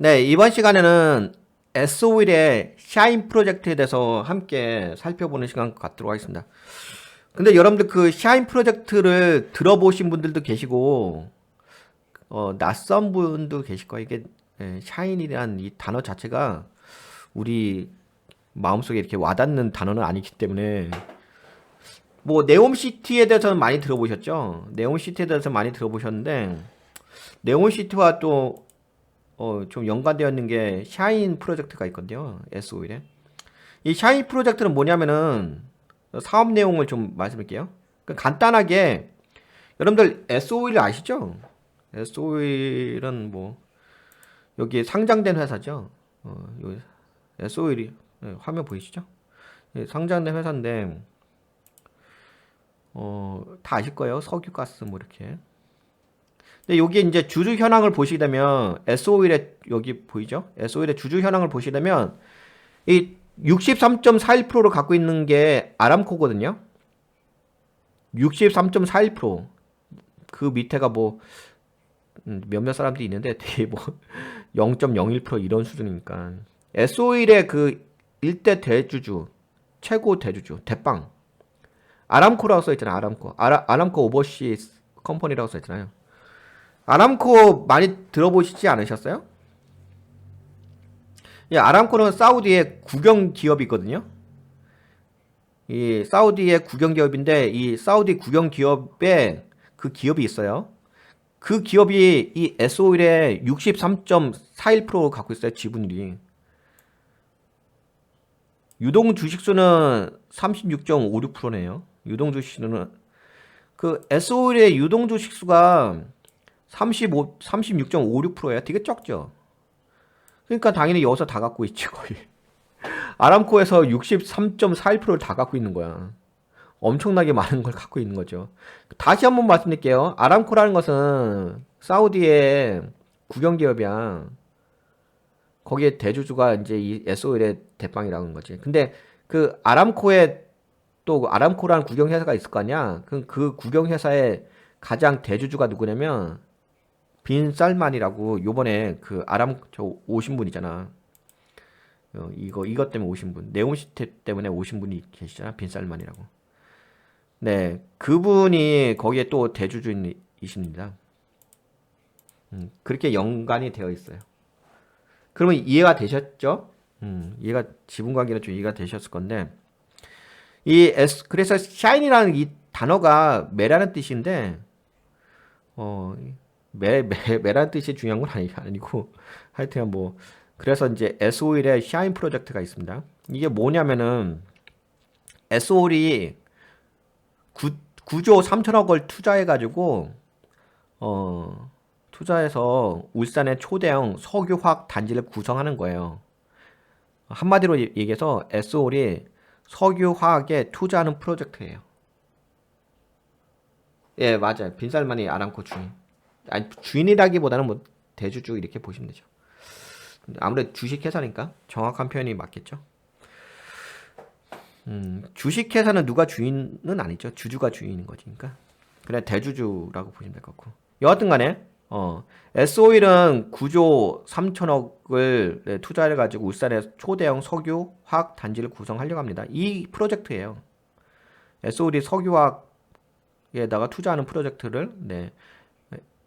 네, 이번 시간에는 S-오일의 샤인 프로젝트에 대해서 함께 살펴보는 시간 갖도록 하겠습니다. 근데 여러분들 그 샤인 프로젝트를 들어보신 분들도 계시고, 낯선 분도 계실 거예요. 이게, 샤인이란 이 단어 자체가 우리 마음속에 이렇게 와닿는 단어는 아니기 때문에, 뭐, 네옴시티에 대해서는 많이 들어보셨죠? 네옴시티에 대해서 많이 들어보셨는데, 네옴시티와 또 좀 연관되어 있는 게 샤인 프로젝트가 있거든요. S-오일에. 이 샤인 프로젝트는 뭐냐면은 사업 내용을 좀 말씀드릴게요. 간단하게 여러분들 S-오일 아시죠? S-오일은 뭐 여기 상장된 회사죠. 여기 S-오일이 화면 보이시죠? 예, 상장된 회사인데 다 아실 거예요. 석유, 가스 뭐 이렇게. 근데 여기 이제 주주 현황을 보시게 되면 S-오일의 여기 보이죠? S-오일의 주주 현황을 보시게 되면 이 63.41%를 갖고 있는 게 아람코거든요. 63.41%. 그 밑에가 뭐 몇몇 사람들이 있는데 되게 뭐 0.01% 이런 수준이니까. S-오일의 그 일대 대주주, 최고 대주주, 대빵. 아람코라고 써 있잖아요. 아람코. 아람코 오버시스 컴퍼니라고 써 있잖아요. 아람코 많이 들어보시지 않으셨어요? 이 아람코는 사우디의 국영 기업이거든요. 이 사우디의 국영 기업인데 이 사우디 국영 기업에 그 기업이 있어요. 그 기업이 이 S-오일의 63.41% 갖고 있어요. 지분율이. 유동 주식수는 36.56%네요. 유동 주식수는 그 S-오일의 유동 주식수가 36.56%예요. 되게 적죠. 그러니까 당연히 여기서 다 갖고 있지 거의. 아람코에서 63.41%를 다 갖고 있는 거야. 엄청나게 많은 걸 갖고 있는 거죠. 다시 한번 말씀드릴게요. 아람코라는 것은 사우디의 국영기업이야. 거기에 대주주가 이제 이 S-오일의 대빵이라는 거지. 근데 그 아람코에 또 아람코라는 국영회사가 있을 거 아니야? 그 국영회사의 가장 대주주가 누구냐면 빈 살만이라고 요번에 그 저 오신 분 있잖아. 이것 때문에 오신 분. 네온시티 때문에 오신 분이 계시잖아. 빈 살만이라고. 네, 그분이 거기에 또 대주주이십니다. 그렇게 연관이 되어 있어요. 그러면 이해가 되셨죠? 이해가 지분 관계는 좀 이해가 되셨을 건데 그래서 샤인이라는 이 단어가 매라는 뜻인데 어, 매라는 뜻이 중요한 건 아니고 하여튼 뭐 그래서 이제 S-오일의 샤인 프로젝트가 있습니다. 이게 뭐냐면은 S-오일이 9조 3천억을 투자해가지고 투자해서 울산의 초대형 석유화학 단지를 구성하는 거예요. 한마디로 얘기해서 S-오일이 석유화학에 투자하는 프로젝트예요. 예, 맞아요. 빈살만이 아람코 주인. 아니, 주인이라기보다는 뭐 대주주 이렇게 보시면 되죠. 아무래도 주식회사니까 정확한 표현이 맞겠죠. 주식회사는 누가 주인은 아니죠. 주주가 주인인 거니까. 그래 대주주라고 보시면 될 것 같고. 여하튼 간에 S-오일은 9조 3천억을 투자해 가지고 울산에 초대형 석유 화학 단지를 구성하려고 합니다. 이 프로젝트예요. S-오일이 석유화학에다가 투자하는 프로젝트를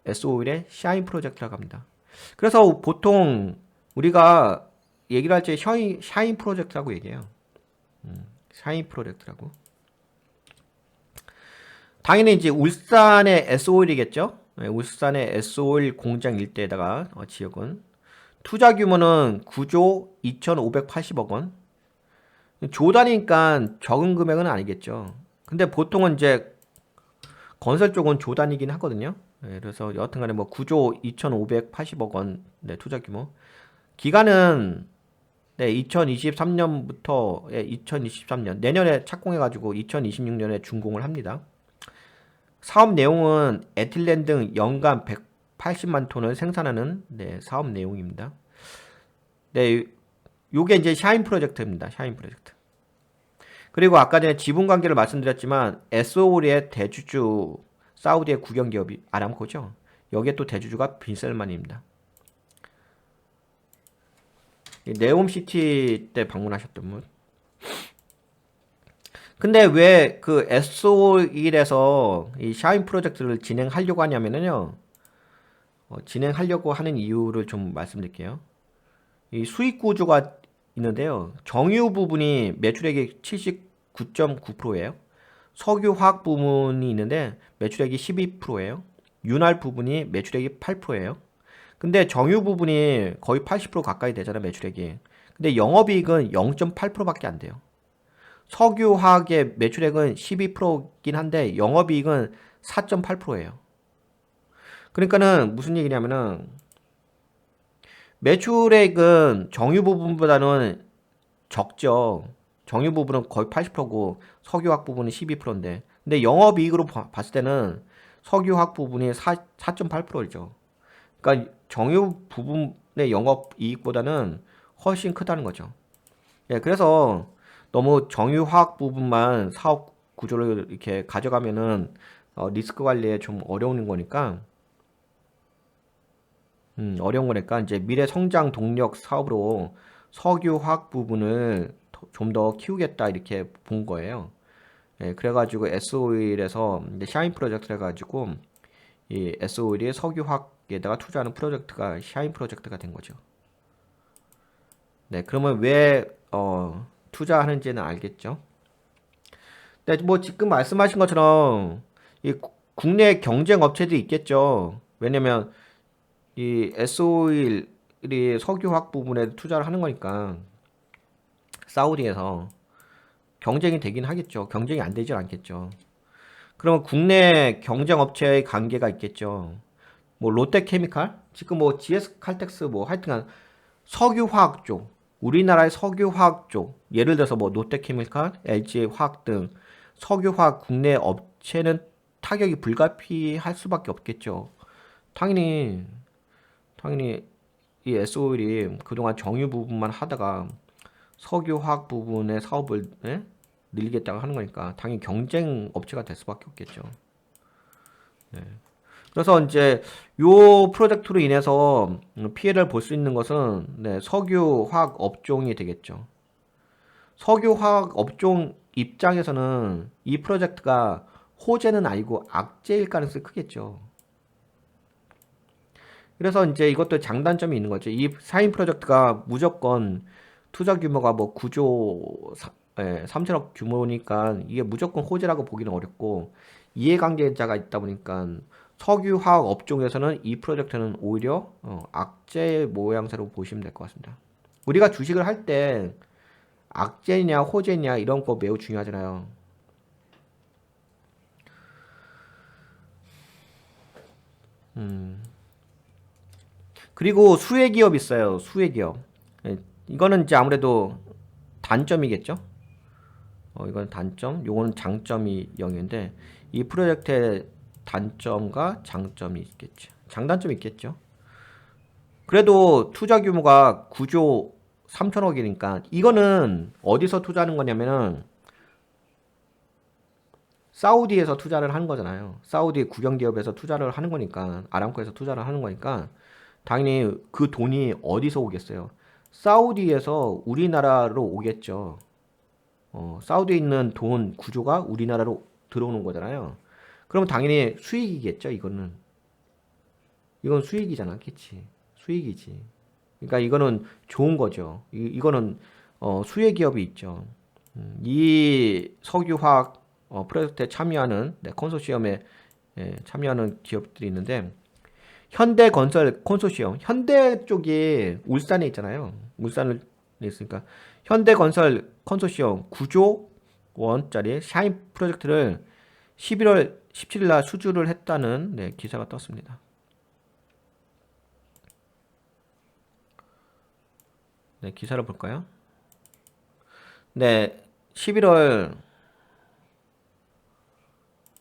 S-오일의 샤인 프로젝트라고 합니다. 그래서 보통 우리가 얘기를 할 때 샤인 프로젝트라고 얘기해요. 샤인 프로젝트라고. 당연히 이제 울산의 S-오일이겠죠. 울산의 S-오일 공장 일대에다가 지역은 투자 규모는 9조 2,580억 원. 조단위니까 적은 금액은 아니겠죠. 근데 보통은 이제 건설 쪽은 조단이긴 하거든요. 그래서 여하튼간에 뭐 9조 2,580억 원 투자 규모. 기간은 2023년부터 2023년 내년에 착공해가지고 2026년에 준공을 합니다. 사업 내용은 에틸렌 등 연간 180만 톤을 생산하는 사업 내용입니다. 네, 요게 이제 샤인 프로젝트입니다. 샤인 프로젝트. 그리고 아까 전에 지분 관계를 말씀드렸지만 S-오일의 대주주 사우디의 국영 기업이 아람코죠. 여기에 또 대주주가 빈셀만입니다. 이 네옴시티 때 방문하셨던 분. 근데 왜 그 SO1에서 이 샤인 프로젝트를 진행하려고 하냐면은요. 진행하려고 하는 이유를 좀 말씀드릴게요. 이 수익 구조가 있는데요. 정유 부분이 매출액이 79.9%예요. 석유 화학 부분이 있는데 매출액이 12%예요. 윤활 부분이 매출액이 8%예요. 근데 정유 부분이 거의 80% 가까이 되잖아요, 매출액이. 근데 영업이익은 0.8%밖에 안 돼요. 석유 화학의 매출액은 12%긴 한데 영업이익은 4.8%예요. 그러니까는 무슨 얘기냐면은 매출액은 정유 부분보다는 적죠. 정유 부분은 거의 80%고 석유화학 부분은 12%인데 근데 영업이익으로 봤을 때는 석유화학 부분이 4.8%죠. 그러니까 정유 부분의 영업이익보다는 훨씬 크다는 거죠. 예, 그래서 너무 정유화학 부분만 사업 구조를 이렇게 가져가면은 리스크 관리에 좀 어려운 거니까 어려운 거니까 이제 미래 성장 동력 사업으로 석유 화학 부분을 좀 더 키우겠다 이렇게 본 거예요. 예, 그래가지고 S-오일에서 이제 샤인 프로젝트를 해가지고 이 S-오일이 석유 화학에다가 투자하는 프로젝트가 샤인 프로젝트가 된 거죠. 네, 그러면 왜 투자하는지는 알겠죠? 네, 뭐 지금 말씀하신 것처럼 이 국내 경쟁 업체도 있겠죠. 왜냐면 이 S-오일이 석유화학 부분에 투자를 하는 거니까 사우디에서 경쟁이 되긴 하겠죠. 경쟁이 안 되질 않겠죠. 그러면 국내 경쟁 업체의 관계가 있겠죠. 뭐 롯데케미칼, 지금 뭐 GS 칼텍스 뭐 하여튼간 석유화학 쪽, 우리나라의 석유화학 쪽, 예를 들어서 뭐 롯데케미칼, LG화학 등 석유화학 국내 업체는 타격이 불가피할 수밖에 없겠죠. 당연히 당연히 이 S-오일이 그동안 정유 부분만 하다가 석유 화학 부분의 사업을 늘리겠다고 하는 거니까 당연히 경쟁 업체가 될 수밖에 없겠죠. 네. 그래서 이제 요 프로젝트로 인해서 피해를 볼 수 있는 것은 네, 석유 화학 업종이 되겠죠. 석유 화학 업종 입장에서는 이 프로젝트가 호재는 아니고 악재일 가능성이 크겠죠. 그래서 이제 이것도 장단점이 있는 거죠. 이 사인 프로젝트가 무조건 투자 규모가 뭐 9조 3천억 규모니까 이게 무조건 호재라고 보기는 어렵고 이해관계자가 있다 보니까 석유화학 업종에서는 이 프로젝트는 오히려 악재 모양새로 보시면 될 것 같습니다. 우리가 주식을 할 때 악재냐 호재냐 이런 거 매우 중요하잖아요. 그리고 수혜기업 있어요. 수혜기업. 예, 이거는 이제 아무래도 단점이겠죠. 이건 단점, 요거는 장점이 0인데 이 프로젝트의 단점과 장점이 있겠죠. 장단점이 있겠죠. 그래도 투자 규모가 9조 3천억이니까 이거는 어디서 투자하는 거냐면은 사우디에서 투자를 하는 거잖아요. 사우디 국영기업에서 투자를 하는 거니까 아람코에서 투자를 하는 거니까 당연히 그 돈이 어디서 오겠어요? 사우디에서 우리나라로 오겠죠. 사우디에 있는 돈 구조가 우리나라로 들어오는 거잖아요. 그럼 당연히 수익이겠죠, 이거는. 이건 수익이잖아, 그치? 수익이지. 그러니까 이거는 좋은 거죠. 이거는 수혜 기업이 있죠. 이 석유화학 프로젝트에 참여하는 컨소시엄에 참여하는 기업들이 있는데 현대건설 컨소시엄, 현대 쪽이 울산에 있잖아요. 울산에 있으니까 현대건설 컨소시엄 9조 원짜리 샤인 프로젝트를 11월 17일 날 수주를 했다는 기사가 떴습니다. 네, 기사를 볼까요? 네, 11월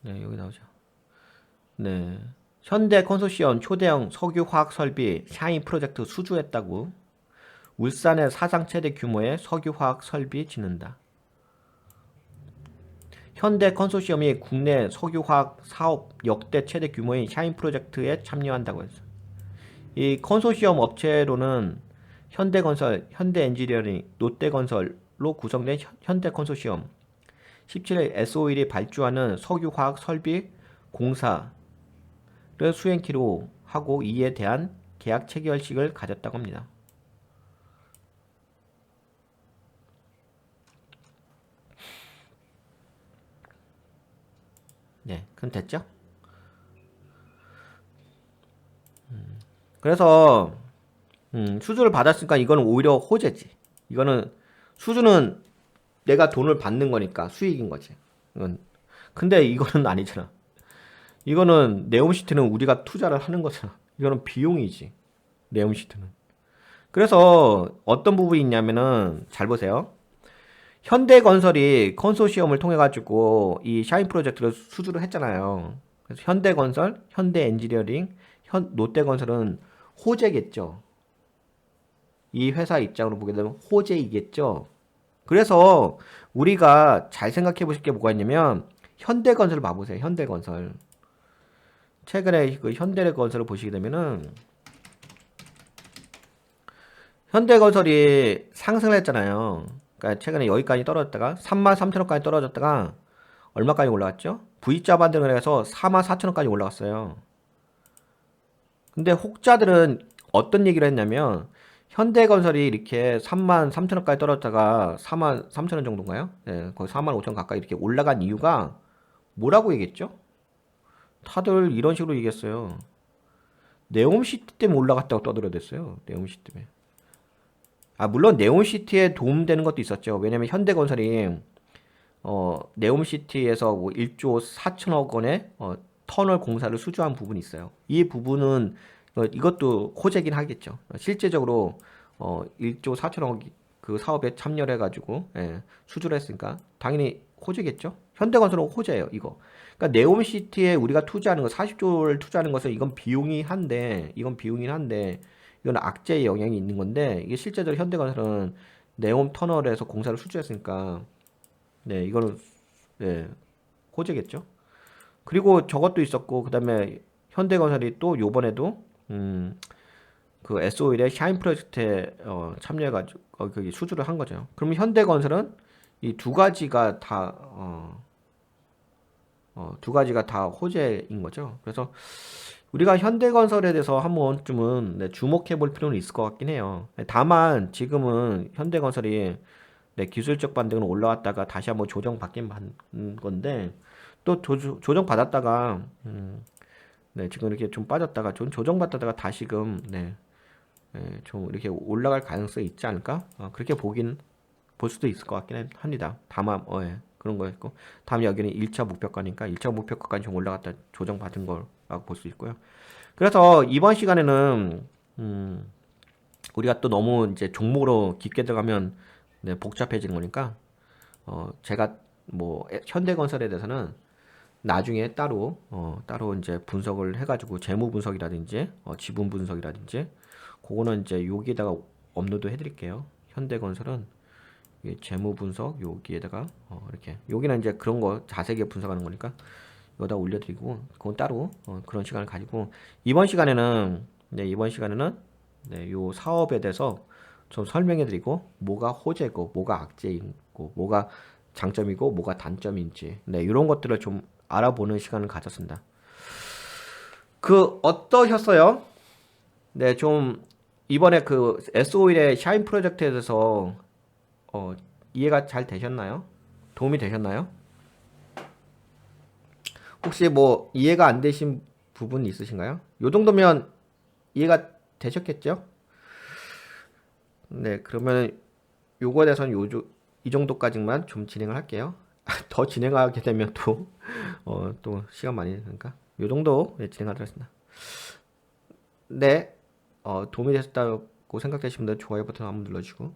네, 여기 나오죠. 네. 현대 컨소시엄 초대형 석유화학 설비 샤인 프로젝트 수주했다고. 울산의 사상 최대 규모의 석유화학 설비 짓는다. 현대 컨소시엄이 국내 석유화학 사업 역대 최대 규모의 샤인 프로젝트에 참여한다고 했어. 이 컨소시엄 업체로는 현대건설, 현대엔지니어링, 롯데건설로 구성된 현대컨소시엄 17일 S-오일이 발주하는 석유화학 설비 공사를 수행키로 하고 이에 대한 계약 체결식을 가졌다고 합니다. 네, 그럼 됐죠? 그래서 수주를 받았으니까 이거는 오히려 호재지. 이거는 수주는 내가 돈을 받는 거니까 수익인 거지. 이건 근데 이거는 아니잖아. 이거는 네옴시티는 우리가 투자를 하는 거잖아. 이거는 비용이지. 네옴시티는. 그래서 어떤 부분이 있냐면은 잘 보세요. 현대건설이 컨소시엄을 통해 가지고 이 샤인 프로젝트를 수주를 했잖아요. 그래서 현대건설, 현대엔지니어링, 롯데건설은 호재겠죠. 이 회사 입장으로 보게 되면 호재이겠죠. 그래서 우리가 잘 생각해 보실 게 뭐가 있냐면 현대건설을 봐보세요. 현대건설. 최근에 그 현대건설을 보시게 되면은 현대건설이 상승을 했잖아요. 그러니까 최근에 여기까지 떨어졌다가 33,000원까지 떨어졌다가 얼마까지 올라갔죠? V자 반등을 해서 44,000원까지 올라갔어요. 근데 혹자들은 어떤 얘기를 했냐면 현대건설이 이렇게 33,000원까지 떨어졌다가 43,000원 정도인가요? 네, 거의 45,000원 가까이 이렇게 올라간 이유가 뭐라고 얘기했죠? 다들 이런 식으로 얘기했어요. 네옴시티 때문에 올라갔다고 떠들어댔어요. 네옴시티 때문에. 아, 물론 네옴시티에 도움되는 것도 있었죠. 왜냐면 현대건설이 네옴시티에서 뭐 1조 4천억 원의 터널 공사를 수주한 부분이 있어요. 이 부분은 이것도 호재긴 하겠죠. 실제적으로 1조 4천억 그 사업에 참여를 해가지고 수주를 했으니까 당연히 호재겠죠. 현대건설은 호재예요. 이거. 그러니까 네옴시티에 우리가 투자하는 거 40조를 투자하는 것은 이건 비용이 한데 이건 악재의 영향이 있는 건데 이게 실제적으로 현대건설은 네옴 터널에서 공사를 수주했으니까 네 이거는 네, 호재겠죠. 그리고 저것도 있었고 그다음에 현대건설이 또 요번에도 그 S-오일의 샤인 프로젝트에 참여해가지고 그 수주를 한 거죠. 그러면 현대건설은 이 두 가지가 다 호재인 거죠. 그래서 우리가 현대건설에 대해서 한 번쯤은 네, 주목해 볼 필요는 있을 것 같긴 해요. 다만 지금은 현대건설이 네, 기술적 반등은 올라왔다가 다시 한번 조정받긴 받는 건데 또 조정받았다가 네, 지금 이렇게 좀 빠졌다가 좀 조정받다가 다시금 네, 좀 이렇게 올라갈 가능성이 있지 않을까? 그렇게 볼 수도 있을 것 같긴 합니다. 다만 그런 거였고 다음 여기는 1차 목표가니까 1차 목표가까지 좀 올라갔다 조정받은 거라고 볼 수 있고요. 그래서 이번 시간에는 우리가 또 너무 이제 종목으로 깊게 들어가면 네, 복잡해지는 거니까 제가 뭐 현대건설에 대해서는 나중에 따로 이제 분석을 해가지고 재무 분석이라든지 지분 분석이라든지 그거는 이제 여기에다가 업로드 해드릴게요. 현대건설은 재무 분석 여기에다가 이렇게 여기는 이제 그런 거 자세하게 분석하는 거니까 여기다 올려드리고 그건 따로 그런 시간을 가지고 이번 시간에는 네, 요 사업에 대해서 좀 설명해드리고 뭐가 호재고 뭐가 악재이고 뭐가 장점이고 뭐가 단점인지 네 이런 것들을 좀 알아보는 시간을 가졌습니다. 그 어떠셨어요? 네, 좀 이번에 그 S-오일의 샤인 프로젝트에 대해서 이해가 잘 되셨나요? 도움이 되셨나요? 혹시 뭐 이해가 안 되신 부분 있으신가요? 요 정도면 이해가 되셨겠죠? 네, 그러면 요거에 대해서는 이 정도까지만 좀 진행을 할게요. 더 진행하게 되면 또 시간 많이 드니까 요 정도 진행하도록 하겠습니다. 네, 도움이 되셨다고 생각되시면 좋아요 버튼 한번 눌러주시고